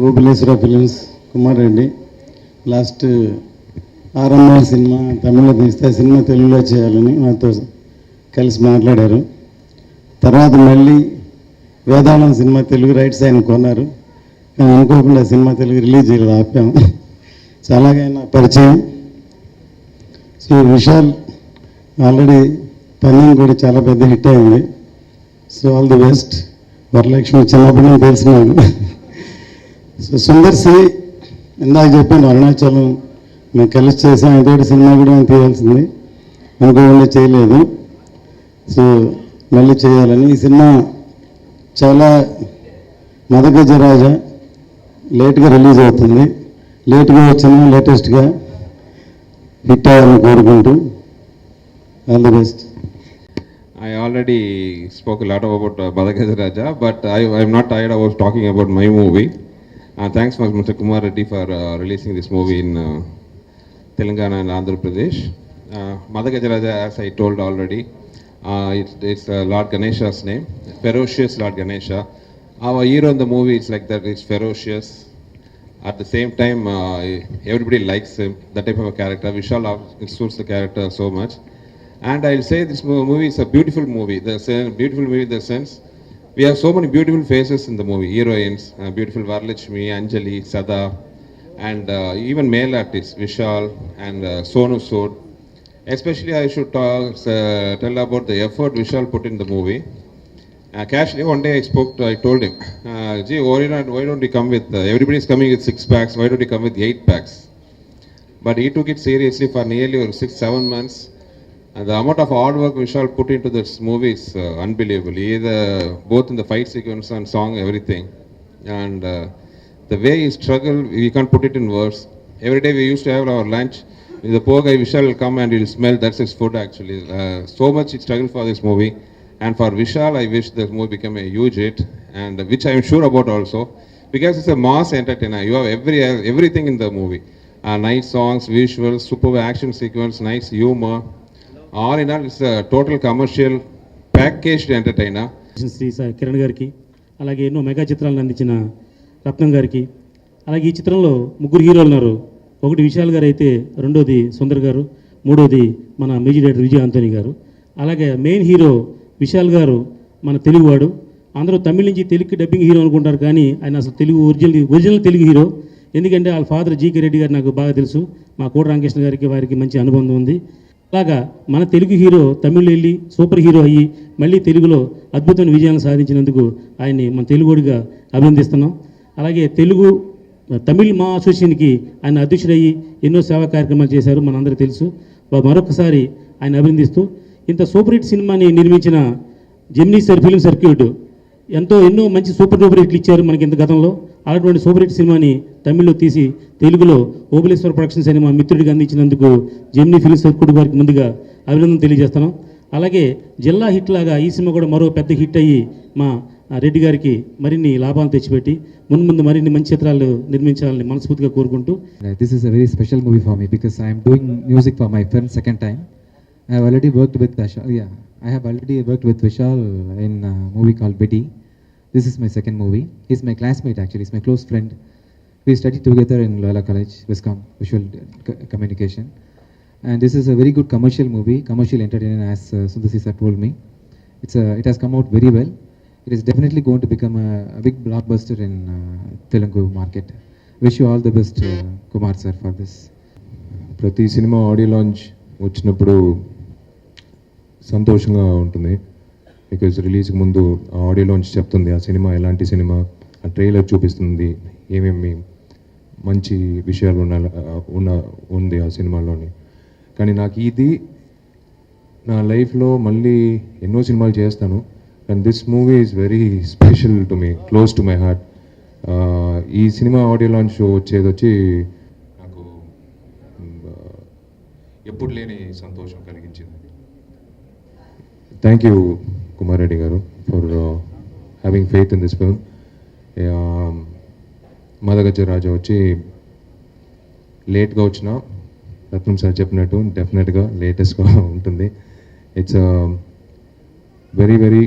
Obuleswara films Kumar Reddy last RMR cinema తమిళ్లో తీస్తే cinema తెలుగులో చేయాలని నాతో కలిసి మాట్లాడారు. తర్వాత మళ్ళీ వేదాళం సినిమా తెలుగు రైట్స్ ఆయన కొన్నారు, కానీ అనుకోకుండా సినిమా తెలుగు రిలీజ్ చేయలేదు, ఆపాము. చాలాగా ఆయన పరిచయం. సో విశాల్ ఆల్రెడీ పన్నీని కూడా చాలా పెద్ద హిట్ అయింది. So all the best. Varalakshmi చిన్నప్పటి నుంచి తెలిసిన సో సుందర్ సి ఇందాక చెప్పాను, అరుణాచలం మేము కలిసి చేసాం, ఇదోటి సినిమా కూడా మేము తీయాల్సింది, అనుకోకుండా చేయలేదు. సో మళ్ళీ చేయాలని ఈ సినిమా చాలా మదగజరాజ లేట్గా రిలీజ్ అవుతుంది. లేట్గా వచ్చిన లేటెస్ట్గా హిట్ అవ్వాలని కోరుకుంటూ all the best. I already spoke a lot about Madagajaraja, but I'm not tired about talking about my movie. Thanks for Mr. Kumar Reddy for releasing this movie in Telangana and Andhra Pradesh. Madagajaraja, as I told already, it's Lord Ganesha's name, ferocious Lord Ganesha. Our hero in the movie is like that, it's ferocious. At the same time, everybody likes him, that type of a character. Vishal suits the character so much. And I'll say this movie is a beautiful movie. Beautiful movie in the sense, we have so many beautiful faces in the movie. Heroines, beautiful Varalakshmi, Anjali, Sada, and even male artists, Vishal and Sonu Sood. Especially I should tell about the effort Vishal put in the movie. Casually one day I told him, gee, why don't you come with, everybody's coming with 6 packs, why don't you come with 8 packs? But he took it seriously for nearly 6-7 months. And the amount of hard work Vishal put into this movie is unbelievable. Either both in the fight sequence and song, everything. And the way he struggled, we can't put it in words. Every day we used to have our lunch. The poor guy Vishal will come and he'll smell, that's his food actually. So much he struggled for this movie. And for Vishal, I wish this movie became a huge hit, and which I am sure about also, because it's a mass entertainer. You have everything in the movie. Nice songs, visuals, superb action sequence, nice humor. All in all, it's a total commercial packaged entertainer. Shri Kiran గారికి, అలాగే ఎన్నో mega చిత్రాలను అందించిన రత్నం గారికి, అలాగే ఈ చిత్రంలో 3 హీరోలు ఉన్నారు. ఒకటి విశాల్ గారు అయితే, రెండోది సుందర్ గారు, మూడోది మన మ్యూజిక్ డైరెక్టర్ విజయ్ ఆంటోనీ గారు. అలాగే మెయిన్ హీరో విశాల్ గారు మన తెలుగువాడు. అందరూ తమిళ నుంచి తెలుగు డబ్బింగ్ హీరో అనుకుంటారు, కానీ ఆయన అసలు తెలుగు ఒరిజినల్ తెలుగు హీరో. ఎందుకంటే వాళ్ళ ఫాదర్ జీకే రెడ్డి గారు నాకు బాగా తెలుసు, మా కోట రామకృష్ణ గారికి వారికి మంచి అనుబంధం ఉంది. అలాగా మన తెలుగు హీరో తమిళ్లో వెళ్ళి సూపర్ హీరో అయ్యి మళ్ళీ తెలుగులో అద్భుతమైన విజయాలను సాధించినందుకు ఆయన్ని మన తెలుగుడిగా అభినందిస్తున్నాం. అలాగే తమిళ్ మా అసోసియేషన్కి ఆయన అధ్యక్షుడయ్యి ఎన్నో సేవా కార్యక్రమాలు చేశారు, మనందరికీ తెలుసు. మరొకసారి ఆయన అభినందిస్తూ, ఇంత సూపర్ హిట్ సినిమాని నిర్మించిన జెమినీ ఫిల్మ్ సర్క్యూట్ ఎన్నో మంచి సూపర్ డూపర్ హిట్లు ఇచ్చారు మనకి ఇంత గతంలో. అలాంటి సూపర్ హిట్ సినిమాని తమిళ్లో తీసి తెలుగులో ఓబులేశ్వర ప్రొడక్షన్స్ అని మా మిత్రుడికి అందించినందుకు జెమినీ ఫిల్మ్ సర్క్యూట్ వారికి ముందుగా అభినందన తెలియజేస్తున్నాం. అలాగే జిల్లా హిట్ లాగా ఈ సినిమా కూడా మరో పెద్ద హిట్ అయ్యి మా రెడ్డి గారికి మరిన్ని లాభాలు తెచ్చిపెట్టి ముందు మరిన్ని మంచి చిత్రాలు నిర్మించాలని మనస్ఫూర్తిగా కోరుకుంటూ, this is a very special movie for me because I'm doing music for my friend second time. I have already worked with Vishal in a movie called Betty. This is my second movie. He's my classmate actually, he's my close friend. We studied together in Loyola College, Viscom, Visual Communication. And this is a very good commercial movie, commercial entertainer, as Sundar sir told me. It has come out very well. It is definitely going to become a big blockbuster in Telugu market. Wish you all the best, Kumar sir, for this. ప్రతి cinema audio launch వచ్చినప్పుడు సంతోషంగా ఉంటుంది, because రిలీజ్కి ముందు audio launch చెప్తుంది ఆ cinema ఎలాంటి cinema, ఆ ట్రైలర్ చూపిస్తుంది ఏమేమి మంచి విషయాలు ఉంది ఆ సినిమాలోని. కానీ నాకు ఇది నా లైఫ్లో మళ్ళీ ఎన్నో సినిమాలు చేస్తాను, కానీ this movie is very special to me, close to my heart. ఈ సినిమా ఆడియో లాంచ్ వచ్చి నాకు ఎప్పుడు లేని సంతోషం కలిగించింది. థ్యాంక్ యూ కుమార్ రెడ్డి గారు for having faith in this film. Madagajaraja వచ్చి లేట్గా వచ్చిన రత్నం సార్ చెప్పినట్టు డెఫినెట్గా లేటెస్ట్గా ఉంటుంది. It's very very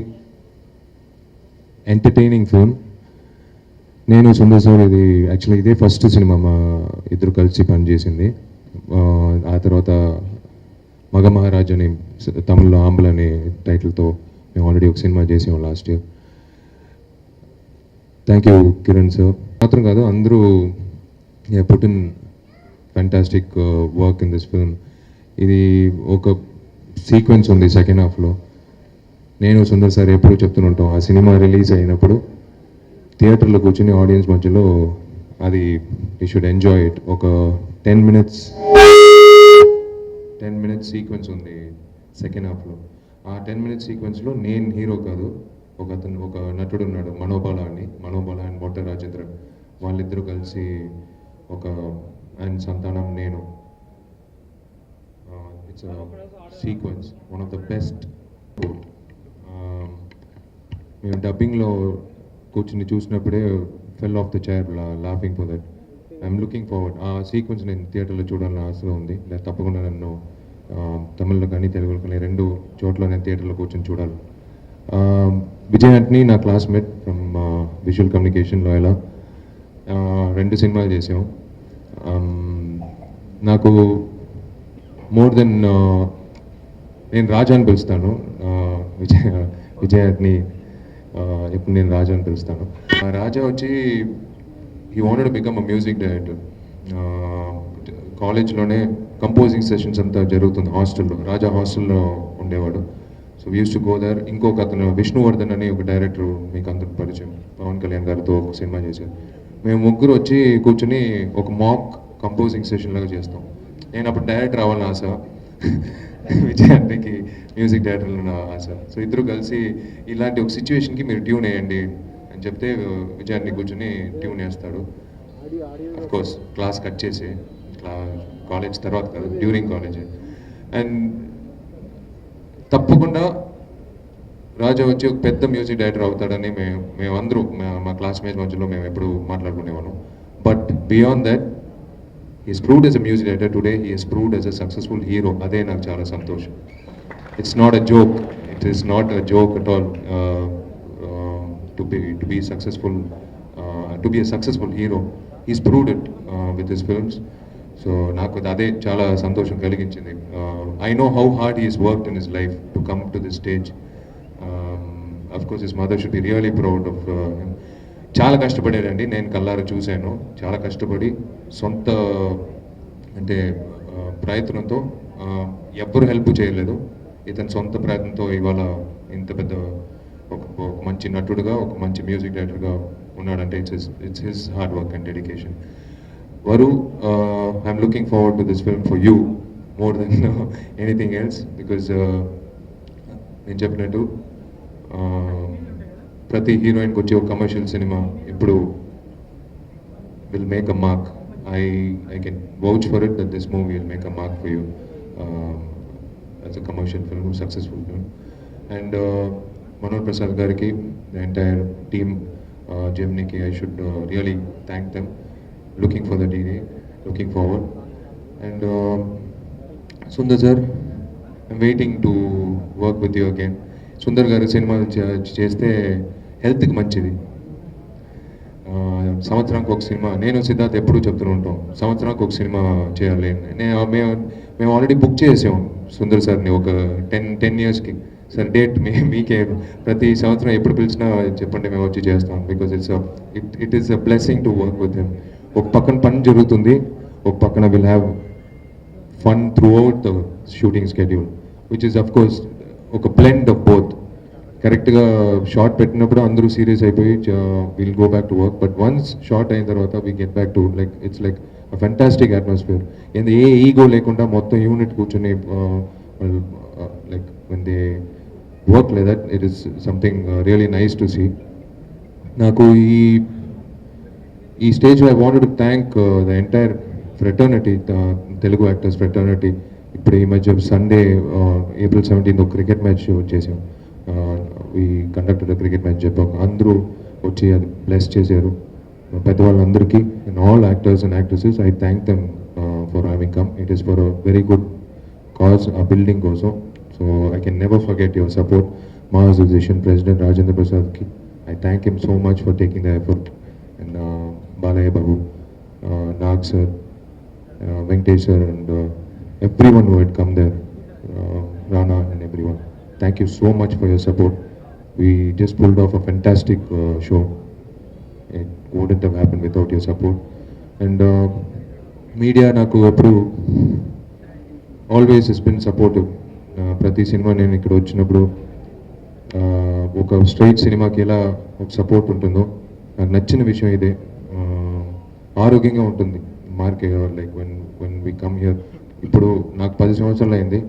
entertaining film. నేను సుందర్ సార్ ఇది యాక్చువల్లీ ఇదే ఫస్ట్ సినిమా మా ఇద్దరు కలిసి పనిచేసింది. ఆ తర్వాత మగ మహారాజ్ అని తమిళ్లో ఆంబల్ అనే టైటిల్తో మేము ఆల్రెడీ ఒక సినిమా చేసాం last year. Thank you Kiran sir మాత్రం కాదు, అందరూ put in fantastic work in this film. ఇది ఒక సీక్వెన్స్ ఉంది సెకండ్ హాఫ్లో. నేను సుందర్ సార్ ఎప్పుడు చెప్తుంటాం, ఆ సినిమా రిలీజ్ అయినప్పుడు థియేటర్లో కూర్చుని ఆడియన్స్ మధ్యలో అది యూ షుడ్ ఎంజాయ్ ఇట్. ఒక 10 minutes సీక్వెన్స్ ఉంది సెకండ్ హాఫ్లో. ఆ 10 minutes సీక్వెన్స్లో నేను హీరో కాదు, ఒక నటుడు ఉన్నాడు మనోబాల అండ్ బొట్ట రాజేంద్ర, వాళ్ళిద్దరూ కలిసి ఒక అండ్ సంతానం నేను, it's sequence one of the best. మేము డబ్బింగ్లో కూర్చుని చూసినప్పుడే fell off the chair laughing for that. I'm looking forward. ఆ సీక్వెన్స్ నేను థియేటర్లో చూడాలని ఆశగా ఉంది. తప్పకుండా నన్ను తమిళ్లో కానీ తెలుగులో కానీ 2 చోట్ల నేను థియేటర్లో కూర్చొని చూడాలి. విజయ్ ఆంటనీ నా క్లాస్మేట్ ఫ్రమ్ విజువల్ కమ్యూనికేషన్ లోయలా. 2 సినిమాలు చేసాం. నాకు మోర్ దెన్ నేను రాజా అని పిలుస్తాను, విజయ్ ఆంటనీ ఇప్పుడు నేను రాజా అని పిలుస్తాను. రాజా వచ్చి he wanted to become a music director. కాలేజ్లోనే కంపోజింగ్ సెషన్స్ అంతా జరుగుతుంది హాస్టల్లో, రాజా హాస్టల్లో ఉండేవాడు. So we used to go there. ఇంకొక అతను విష్ణువర్ధన్ అని ఒక డైరెక్టర్ మీకు అందరికి పరిచయం, పవన్ కళ్యాణ్ గారితో ఒక సినిమా చేశారు. మేము ముగ్గురు వచ్చి కూర్చుని ఒక మాక్ కంపోజింగ్ సెషన్ లాగా చేస్తాం. నేను అప్పుడు డైరెక్టర్ అవ్వాలని ఆశ, విజయానికి మ్యూజిక్ డైరెక్టర్లో నా ఆశ. సో ఇద్దరు కలిసి ఇలాంటి ఒక సిచ్యువేషన్కి మీరు ట్యూన్ వేయండి అని చెప్తే విజయాన్ని కూర్చొని ట్యూన్ వేస్తాడు. అఫ్కోర్స్ క్లాస్ కట్ చేసి, కాలేజ్ తర్వాత కాదు, డ్యూరింగ్ కాలేజ్. అండ్ తప్పకుండా రాజా వచ్చి ఒక పెద్ద మ్యూజిక్ డైరెక్టర్ అవుతాడని మేమందరూ మా క్లాస్మేట్స్ మధ్యలో మేము ఎప్పుడు మాట్లాడుకునేవాళ్ళం. But beyond that he's proved as a music director today, he has proved as a successful hero. Ade నాకు చాలా సంతోషం. It's not a joke, it is not a joke at all to be successful, to be a successful hero. He's proved it with his films. So నాకు అదే చాలా సంతోషం కలిగించింది. I know how hard he has worked in his life to come to this stage. Of course his mother should be really proud of him. చాలా కష్టపడాడండి, నేను కళ్ళారా చూశాను. చాలా కష్టపడి సొంత అంటే ప్రయత్నంతో, ఎవ్వరు హెల్ప్ చేయలేదు, ఇతని సొంత ప్రయత్నంతో ఇవాళ ఇంత పెద్ద ఒక మంచి నటుడుగా, ఒక మంచి మ్యూజిక్ డైరెక్టర్గా ఉన్నాడంటే it's his hard work and dedication. Varu, I'm looking forward to this film for you more than anything else, because నేను చెప్పినట్టు ప్రతి హీరోయిన్కి వచ్చే ఒక కమర్షియల్ సినిమా ఇప్పుడు will make a mark. I can vouch for it that this movie will make a mark for you as a commercial film, successful film. And Manoj Prasad gariki, the entire team, Gemini, I should really thank them. Looking for the DD, looking forward. And Sundar sir, I'm waiting to work with you again. Sundar garu cinema cheste health ki manchidi. సంవత్సరానికి ఒక cinema, నేను సిద్ధార్థ్ ఎప్పుడూ చెప్తూ ఉంటాం, సంవత్సరానికి ఒక cinema చేయాలి. మేము ఆల్రెడీ బుక్ చేసాం సుందర్ సార్ని ఒక 10 yearsకి. సార్ డేట్ మీకే ప్రతి సంవత్సరం ఎప్పుడు పిలిచినా చెప్పండి, మేము వచ్చి చేస్తాం. Because it is a blessing to work with him. ఒక పక్కన పని జరుగుతుంది, ఒక పక్కన will have fun through out the shooting schedule, which is of course ఒక బ్లెండ్ ఆఫ్ బోత్. కరెక్ట్గా షార్ట్ పెట్టినప్పుడు అందరూ సీరియస్ అయిపోయి will go back to work, but once short అయిన తర్వాత we get back to like it's like a fantastic atmosphere. A ego లేకుండా మొత్తం unit కూర్చొని like when they work like that, it is something really nice to see. నాకు ఈ స్టేజ్లో I wanted to thank the entire fraternity, Telugu actors fraternity. ఇప్పుడు ఈ మధ్య Sunday April 17th ఒక క్రికెట్ మ్యాచ్ చేసాం, ఈ కండక్టెడ్ క్రికెట్ మ్యాచ్ చెప్పాక అందరూ వచ్చి అది బ్లెస్ చేశారు. పెద్దవాళ్ళందరికీ and all actors and actresses, I thank them for having come. It is for a very good cause, ఆ బిల్డింగ్ కోసం. So I can never forget your support. మా అసోసియేషన్ ప్రెసిడెంట్ రాజేంద్ర ప్రసాద్కి I thank him so much for taking the effort. and Balaya Babu, Nag sir, Venkatesh sir, and everyone who had come there, Rana and everyone. Thank you so much for your support. We just pulled off a fantastic show. It wouldn't have happened without your support. And media నాకు ఎప్పుడు always is been supportive. ప్రతి cinema నేను ఇక్కడ వచ్చినప్పుడు ఒక straight సినిమాకి ఎలా ఒక సపోర్ట్ ఉంటుందో నాకు నచ్చిన విషయం ఇదే. ఆరోగ్యంగా ఉంటుంది market, like when we come here. ఇప్పుడు నాకు 10 సంవత్సరాలు అయింది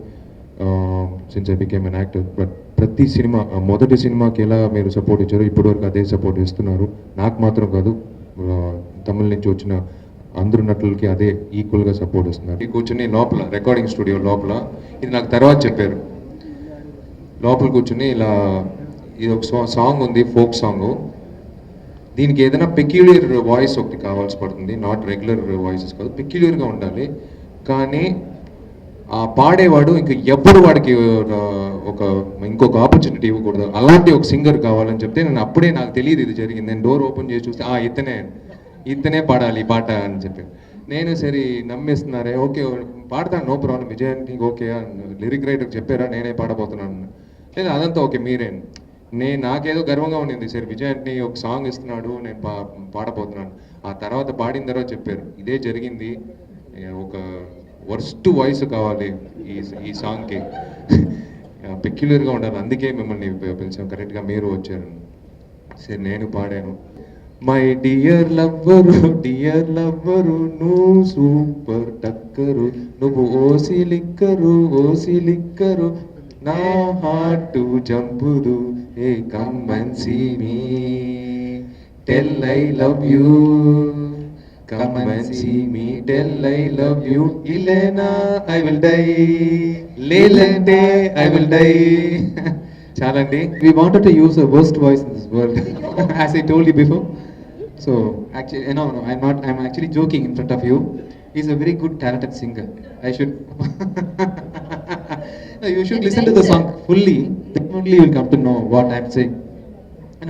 since I became an actor. But ప్రతి సినిమా, మొదటి సినిమాకి ఎలా మీరు సపోర్ట్ ఇచ్చారో ఇప్పటివరకు అదే సపోర్ట్ ఇస్తున్నారు. నాకు మాత్రం కాదు, తమిళ నుంచి వచ్చిన అందరు నటులకి అదే ఈక్వల్గా సపోర్ట్ ఇస్తున్నారు. ఈ కూర్చుని లోపల రికార్డింగ్ స్టూడియో లోపల, ఇది నాకు తర్వాత చెప్పారు, లోపల కూర్చుని ఇలా ఇది ఒక సాంగ్ ఉంది, ఫోక్ సాంగ్. దీనికి ఏదైనా పెక్యులియర్ వాయిస్ ఒకటి కావాల్సి పడుతుంది, నాట్ రెగ్యులర్ వాయిసెస్ కాదు, పెక్యులియర్గా ఉండాలి. కానీ ఆ పాడేవాడు ఇంకా ఎప్పుడు వాడికి ఇంకొక ఆపర్చునిటీ ఇవ్వకూడదు, అలాంటి ఒక సింగర్ కావాలని చెప్తే నేను అప్పుడే, నాకు తెలియదు ఇది జరిగింది, నేను డోర్ ఓపెన్ చేసి చూస్తే ఇతనే పాడాలి ఈ పాట అని చెప్పి, నేను సరే నమ్మేస్తున్నారే, ఓకే పాడతాను, నో ప్రాబ్లం, విజయానికి ఓకే, లిరిక్ రైటర్ చెప్పారా నేనే పాడబోతున్నాను, లేదా అదంతా ఓకే మీరే. నాకేదో గర్వంగా ఉండింది, సరే విజయాన్ని ఒక సాంగ్ ఇస్తున్నాడు, నేను పాడబోతున్నాను. ఆ తర్వాత పాడిన తర్వాత చెప్పారు ఇదే జరిగింది, ఒక వర్స్ట్ వాయిస్ కావాలి ఈ సాంగ్కి, పెక్యులర్గా ఉండాలి, అందుకే మిమ్మల్ని పిలిచాం, కరెక్ట్గా మీరు వచ్చారు. సరే నేను పాడాను. మై డియర్ లవ్వరు నువ్వు సూపర్ టక్కరు, నువ్వు ఓసి లిక్కరు నా హార్ట్ జంపుదు, hey come and see me tell I love you, come and see me, tell I love you, Elena, I will die, Lelante, I will die. Chalandy, we wanted to use the worst voice in this world, as I told you before. So actually, no, I'm actually joking in front of you. He's a very good talented singer. No, you should listen to the song fully, then only you will come to know what I'm saying.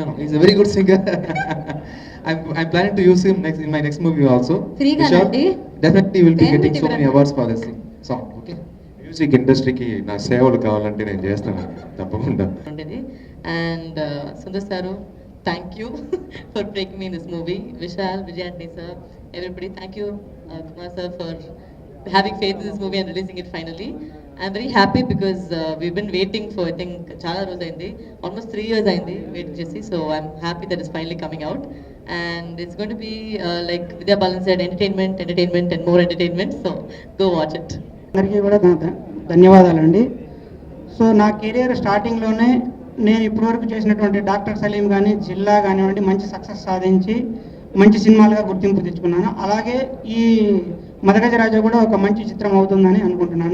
No, he's a very good singer. I'm planning to use him in my next movie also. Definitely will be getting so many awards for this song. Okay. Music industry ki na సేవలు కావాలంటే నేను చేస్తాను తప్పకుండా. And Sundar Saru, thank you for taking me in this movie. Vishal, Vijayantini sir, everybody, thank you Kumar sir for having faith in this movie and releasing it finally. I'm very happy because we've been waiting for, I think, chala roju ayindi, almost 3 years ayindi wait chesi, so I'm happy that it's finally coming out, and it's going to be like Vidya Balan said, entertainment and more entertainment, so go watch it. అందరికీ కూడా ధన్యవాదాలండి. So నా career స్టార్టింగ్లోనే నేను ఇప్పటివరకు చేసినటువంటి doctor Salim కానీ, జిల్లా కానివ్వండి, మంచి సక్సెస్ సాధించి మంచి సినిమాలుగా గుర్తింపు తెచ్చుకున్నాను. అలాగే ఈ మదగజ రాజా కూడా ఒక మంచి చిత్రం అవుతుందని అనుకుంటున్నాను.